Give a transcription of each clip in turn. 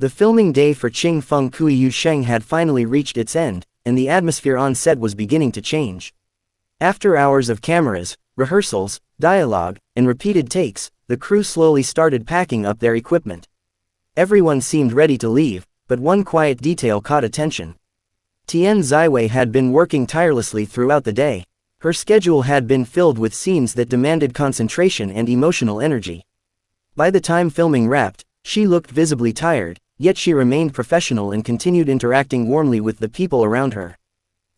The filming day for Qing Feng Kui Yu Sheng had finally reached its end, and the atmosphere on set was beginning to change. After hours of cameras, rehearsals, dialogue, and repeated takes, the crew slowly started packing up their equipment. Everyone seemed ready to leave, but one quiet detail caught attention. Tian Xiwei had been working tirelessly throughout the day. Her schedule had been filled with scenes that demanded concentration and emotional energy. By the time filming wrapped, she looked visibly tired, yet she remained professional and continued interacting warmly with the people around her.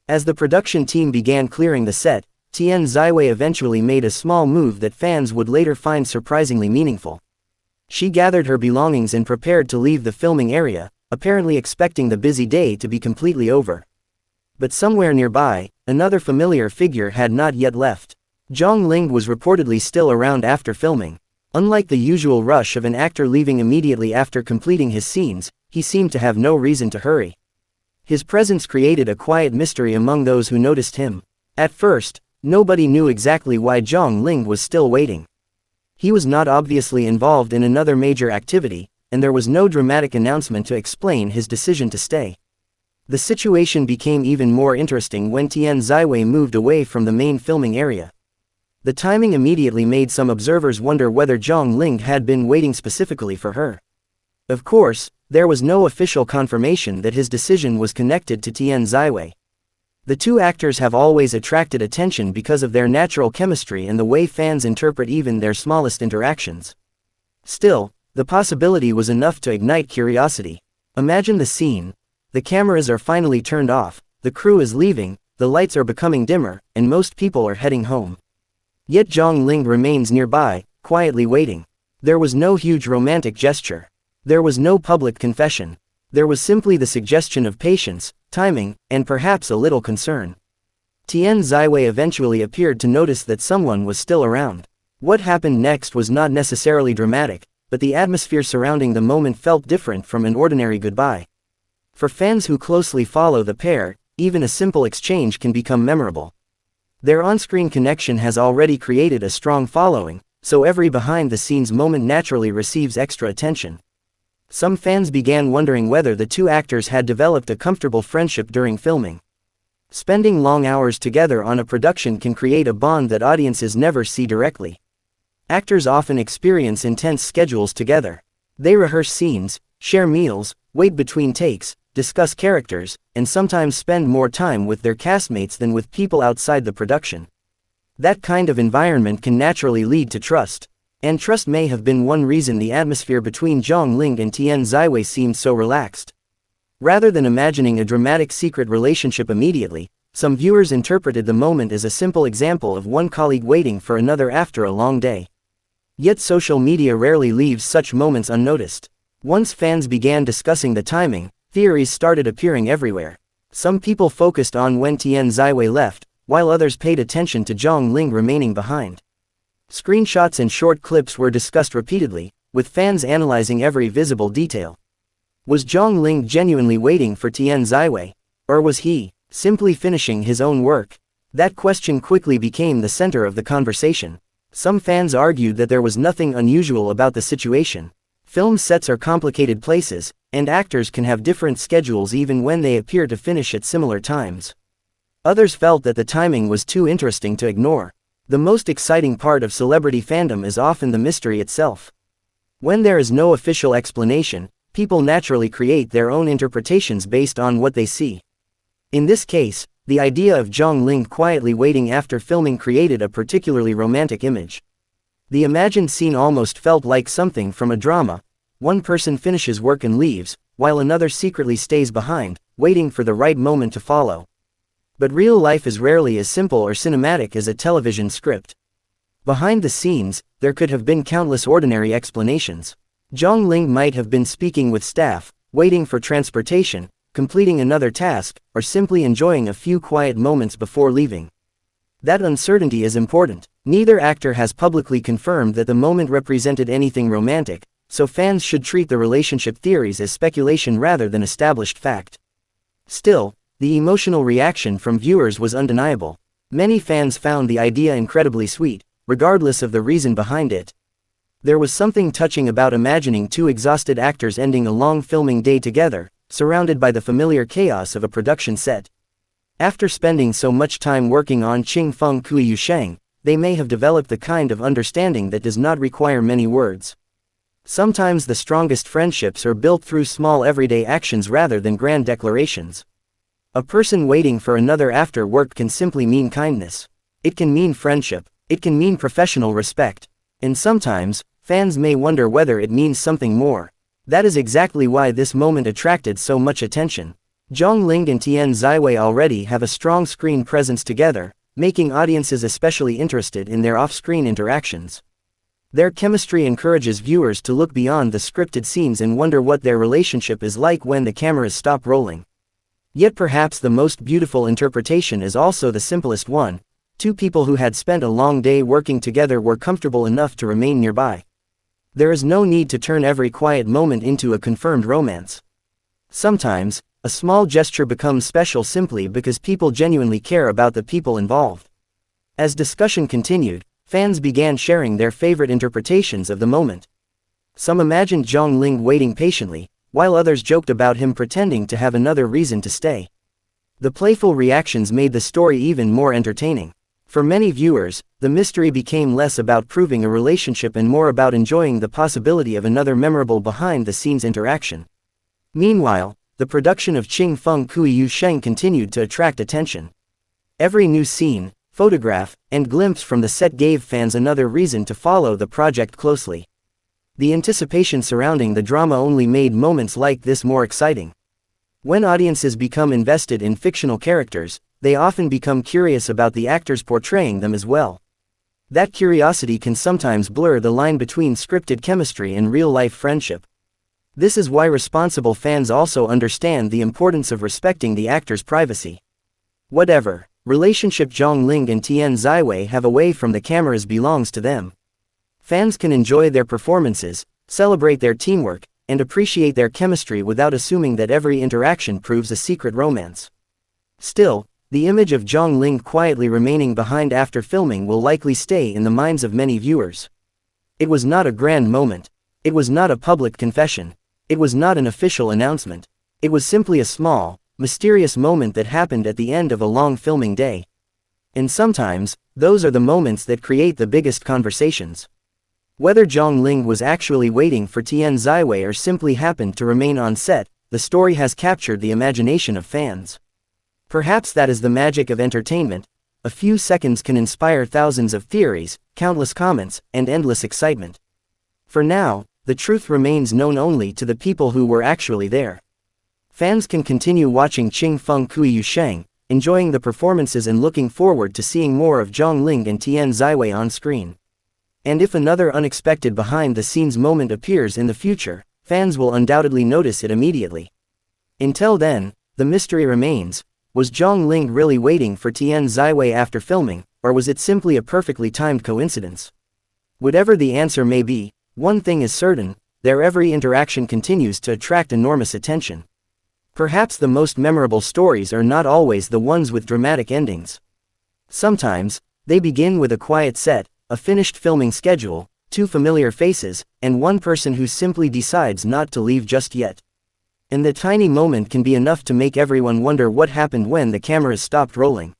As the production team began clearing the set, Tian Xiwei eventually made a small move that fans would later find surprisingly meaningful. She gathered her belongings and prepared to leave the filming area, apparently expecting the busy day to be completely over. But somewhere nearby, another familiar figure had not yet left. Zhang Ling was reportedly still around after filming. Unlike the usual rush of an actor leaving immediately after completing his scenes, he seemed to have no reason to hurry. His presence created a quiet mystery among those who noticed him. At first, nobody knew exactly why Zhang Ling was still waiting. He was not obviously involved in another major activity, and there was no dramatic announcement to explain his decision to stay. The situation became even more interesting when Tian Xiwei moved away from the main filming area. The timing immediately made some observers wonder whether Zhang Ling had been waiting specifically for her. Of course, there was no official confirmation that his decision was connected to Tian Xiwei. The two actors have always attracted attention because of their natural chemistry and the way fans interpret even their smallest interactions. Still, the possibility was enough to ignite curiosity. Imagine the scene. The cameras are finally turned off, the crew is leaving, the lights are becoming dimmer, and most people are heading home. Yet Zhang Ling remains nearby, quietly waiting. There was no huge romantic gesture. There was no public confession. There was simply the suggestion of patience, timing, and perhaps a little concern. Tian Xiwei eventually appeared to notice that someone was still around. What happened next was not necessarily dramatic, but the atmosphere surrounding the moment felt different from an ordinary goodbye. For fans who closely follow the pair, even a simple exchange can become memorable. Their on-screen connection has already created a strong following, so every behind-the-scenes moment naturally receives extra attention. Some fans began wondering whether the two actors had developed a comfortable friendship during filming. Spending long hours together on a production can create a bond that audiences never see directly. Actors often experience intense schedules together. They rehearse scenes, share meals, wait between takes, discuss characters, and sometimes spend more time with their castmates than with people outside the production. That kind of environment can naturally lead to trust. And trust may have been one reason the atmosphere between Zhang Ling and Tian Xiwei seemed so relaxed. Rather than imagining a dramatic secret relationship immediately, some viewers interpreted the moment as a simple example of one colleague waiting for another after a long day. Yet social media rarely leaves such moments unnoticed. Once fans began discussing the timing, theories started appearing everywhere. Some people focused on when Tian Xiwei left, while others paid attention to Zhang Ling remaining behind. Screenshots and short clips were discussed repeatedly, with fans analyzing every visible detail. Was Zhang Ling genuinely waiting for Tian Xiwei? Or was he simply finishing his own work? That question quickly became the center of the conversation. Some fans argued that there was nothing unusual about the situation. Film sets are complicated places, and actors can have different schedules even when they appear to finish at similar times. Others felt that the timing was too interesting to ignore. The most exciting part of celebrity fandom is often the mystery itself. When there is no official explanation, people naturally create their own interpretations based on what they see. In this case, the idea of Zhang Ling quietly waiting after filming created a particularly romantic image. The imagined scene almost felt like something from a drama. One person finishes work and leaves, while another secretly stays behind, waiting for the right moment to follow. But real life is rarely as simple or cinematic as a television script. Behind the scenes, there could have been countless ordinary explanations. Zhang Ling might have been speaking with staff, waiting for transportation, completing another task, or simply enjoying a few quiet moments before leaving. That uncertainty is important. Neither actor has publicly confirmed that the moment represented anything romantic, so fans should treat the relationship theories as speculation rather than established fact. Still, the emotional reaction from viewers was undeniable. Many fans found the idea incredibly sweet, regardless of the reason behind it. There was something touching about imagining two exhausted actors ending a long filming day together, surrounded by the familiar chaos of a production set. After spending so much time working on Qing Feng Kui Yu Sheng, they may have developed the kind of understanding that does not require many words. Sometimes the strongest friendships are built through small everyday actions rather than grand declarations. A person waiting for another after work can simply mean kindness. It can mean friendship. It can mean professional respect. And sometimes, fans may wonder whether it means something more. That is exactly why this moment attracted so much attention. Zhang Ling and Tian Xiwei already have a strong screen presence together, making audiences especially interested in their off-screen interactions. Their chemistry encourages viewers to look beyond the scripted scenes and wonder what their relationship is like when the cameras stop rolling. Yet perhaps the most beautiful interpretation is also the simplest one. Two people who had spent a long day working together were comfortable enough to remain nearby. There is no need to turn every quiet moment into a confirmed romance. Sometimes, a small gesture becomes special simply because people genuinely care about the people involved. As discussion continued, fans began sharing their favorite interpretations of the moment. Some imagined Zhang Ling waiting patiently, while others joked about him pretending to have another reason to stay. The playful reactions made the story even more entertaining. For many viewers, the mystery became less about proving a relationship and more about enjoying the possibility of another memorable behind-the-scenes interaction. Meanwhile, the production of Qing Feng Kui Yu Sheng continued to attract attention. Every new scene, photograph, and glimpse from the set gave fans another reason to follow the project closely. The anticipation surrounding the drama only made moments like this more exciting. When audiences become invested in fictional characters, they often become curious about the actors portraying them as well. That curiosity can sometimes blur the line between scripted chemistry and real-life friendship. This is why responsible fans also understand the importance of respecting the actor's privacy. Whatever relationship Zhang Ling and Tian Xiwei have away from the cameras belongs to them. Fans can enjoy their performances, celebrate their teamwork, and appreciate their chemistry without assuming that every interaction proves a secret romance. Still, the image of Zhang Ling quietly remaining behind after filming will likely stay in the minds of many viewers. It was not a grand moment. It was not a public confession. It was not an official announcement. It was simply a small, mysterious moment that happened at the end of a long filming day. And sometimes, those are the moments that create the biggest conversations. Whether Zhang Ling was actually waiting for Tian Xiwei or simply happened to remain on set, the story has captured the imagination of fans. Perhaps that is the magic of entertainment. A few seconds can inspire thousands of theories, countless comments, and endless excitement. For now, the truth remains known only to the people who were actually there. Fans can continue watching Qing Feng Kui Yu Sheng, enjoying the performances and looking forward to seeing more of Zhang Ling and Tian Xiwei on screen. And if another unexpected behind-the-scenes moment appears in the future, fans will undoubtedly notice it immediately. Until then, the mystery remains. Was Zhang Ling really waiting for Tian Xiwei after filming, or was it simply a perfectly timed coincidence? Whatever the answer may be, one thing is certain: their every interaction continues to attract enormous attention. Perhaps the most memorable stories are not always the ones with dramatic endings. Sometimes, they begin with a quiet set, a finished filming schedule, two familiar faces, and one person who simply decides not to leave just yet. And the tiny moment can be enough to make everyone wonder what happened when the cameras stopped rolling.